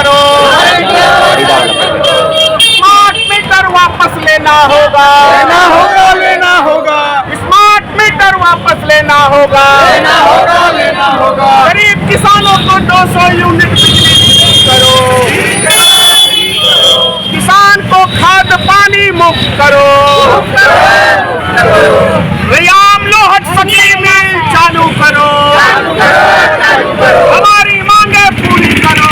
करो। Smart meter वापस लेना होगा, लेना होगा, लेना होगा, स्मार्ट मीटर वापस लेना होगा, लेना होगा, लेना होगा। गरीब किसानों को 200 यूनिट बिजली करो, किसान को खाद पानी मुक्त करो, रयाम लोहट सकरी मिल चालू करो, हमारी मांगे पूरी करो,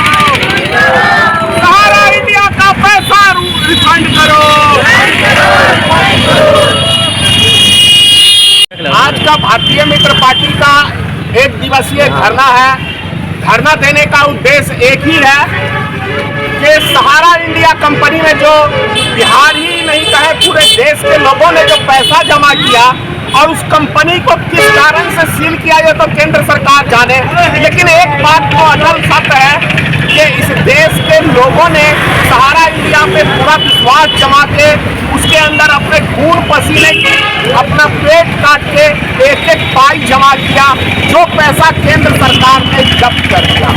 सहारा इंडिया का पैसा रिफंड करो। आज का भारतीय मित्र पार्टी का एक दिवसीय धरना है। धरना देने का उद्देश्य एक ही है कि सहारा इंडिया कंपनी में जो बिहार ही नहीं कहे पूरे देश के लोगों ने जो पैसा जमा किया और उस कंपनी को किस कारण से सील किया जाए तो केंद्र सरकार जाने, लेकिन एक बात तो अटल सत्य है कि इस देश के लोगों ने सहारा इंडिया पे पूरा विश्वास जमा के उसके अंदर अपने खून पसीने की अपना पेट काट के एक एक पाई जमा किया, जो पैसा केंद्र सरकार ने जब्त कर दिया।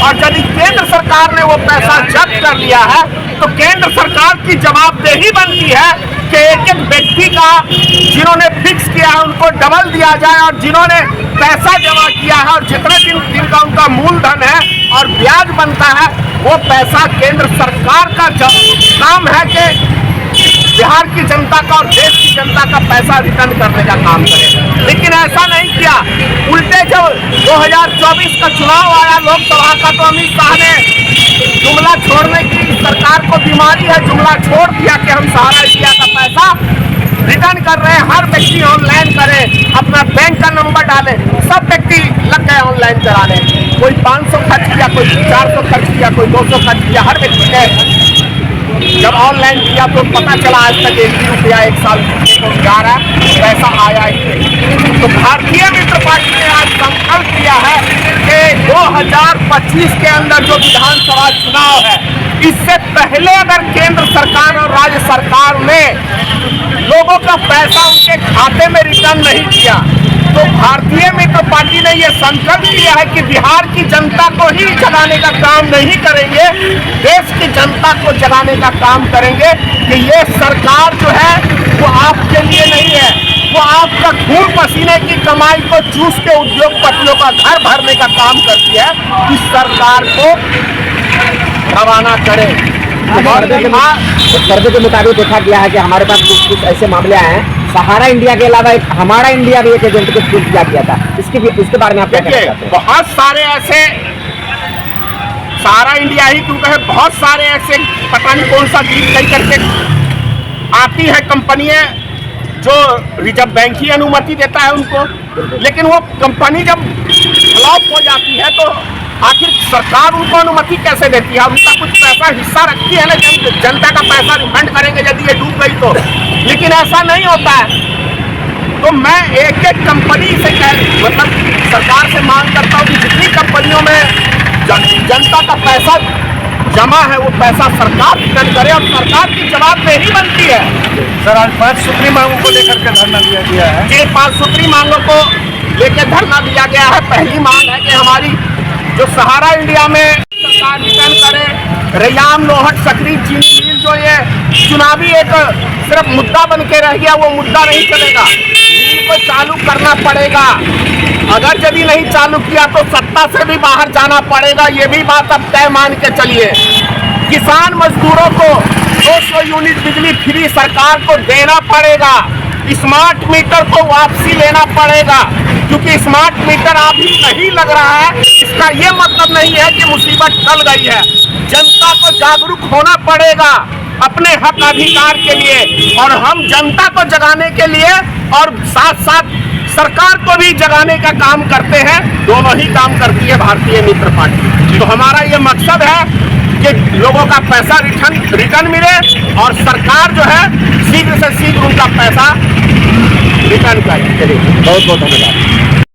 और यदि केंद्र सरकार ने वो पैसा जब्त कर लिया है तो केंद्र सरकार की जवाबदेही बनती है कि एक एक व्यक्ति का जिन्होंने फिक्स किया है उनको डबल दिया जाए, और जिन्होंने पैसा जमा किया है और जितने दिन का उनका मूलधन है और ब्याज बनता है वो पैसा केंद्र सरकार का काम है कि बिहार की जनता का और देश की जनता का पैसा रिटर्न करने का काम करे। लेकिन ऐसा नहीं किया, उल्टे जब 2024 का चुनाव आया लोकसभा का तो अमित शाह ने जुमला छोड़ने की, सरकार को बीमारी है, जुमला छोड़ दिया कि हम सहारा इंडिया का पैसा रिटर्न कर रहे हैं। हर व्यक्ति ऑनलाइन करे, अपना बैंक का नंबर डाले, सब व्यक्ति लग गए ऑनलाइन कराने। कोई 500 खर्च किया, कोई 400 खर्च किया, कोई 200 खर्च किया, हर व्यक्ति ने जब ऑनलाइन किया तो पता चला आज तक 1 रुपया 1 साल को जा रहा है, पैसा आया ही नहीं। तो भारतीय मित्र पार्टी ने आज संकल्प किया है कि 2025 के अंदर जो विधानसभा चुनाव है इससे पहले अगर केंद्र सरकार और राज्य सरकार ने लोगों का पैसा उनके खाते में रिटर्न नहीं किया तो भारतीय मित्र पार्टी ने यह संकल्प लिया है कि बिहार की जनता को ही जगाने का काम नहीं करेंगे, देश की जनता को जगाने का काम करेंगे कि ये सरकार जो है वो आपके लिए नहीं है, वो आपका खून पसीने की कमाई को चूस के उद्योगपतियों का घर भरने का काम करती है। इस सरकार को रवाना करें। सर्वे के मुताबिक देखा गया है कि हमारे पास कुछ ऐसे मामले आए हैं, सहारा इंडिया के अलावा एक हमारा इंडिया भी एक एजेंट को चूज किया गया था, इसके बारे में आप क्या कहना चाहते हैं? बहुत सारे ऐसे, सहारा इंडिया ही क्यों कहे, बहुत सारे ऐसे पता नहीं कौन सा गीत कही करके आती है कंपनियां जो रिजर्व बैंक ही अनुमति देता है उनको, लेकिन वो कंपनी जब फ्लॉप हो जाती है तो आखिर सरकार उनको अनुमति कैसे देती है? उनका कुछ पैसा हिस्सा रखती है ना, जनता का पैसा रिफंड करेंगे यदि ये डूब गई तो, लेकिन ऐसा नहीं होता है। तो मैं एक एक कंपनी से मतलब सरकार से मांग करता हूँ कि जितनी कंपनियों में जनता का पैसा जमा है वो पैसा सरकार रिटर्न करे और सरकार की जवाबदेही बनती है। सर आज 5 सूत्री मांगों को लेकर के धरना दिया गया है। ये 5 सूत्री मांगों को लेकर धरना दिया गया है। पहली मांग है कि हमारी जो सहारा इंडिया में सरकार रिटर्न करे, रयाम लोहट सकरी चीनी मिल जो ये चुनावी एक सिर्फ मुद्दा बन के रह गया, वो मुद्दा नहीं चलेगा, मिल को चालू करना पड़ेगा। अगर यदि नहीं चालू किया तो सत्ता से भी बाहर जाना पड़ेगा, ये भी बात अब तय मान के चलिए। किसान मजदूरों को 200 यूनिट बिजली फ्री सरकार को देना पड़ेगा। स्मार्ट मीटर को वापसी लेना पड़ेगा, क्योंकि स्मार्ट मीटर अभी नहीं लग रहा है, इसका ये मतलब नहीं है कि मुसीबत टल गई है। जनता को जागरूक होना पड़ेगा अपने हक अधिकार के लिए, और हम जनता को जगाने के लिए और साथ साथ सरकार को भी जगाने का काम करते हैं। दोनों ही काम करती है भारतीय मित्र पार्टी। तो हमारा ये मकसद है कि लोगों का पैसा रिटर्न मिले और सरकार जो है शीघ्र से शीघ्र उनका पैसा रिटर्न करे। बहुत बहुत धन्यवाद।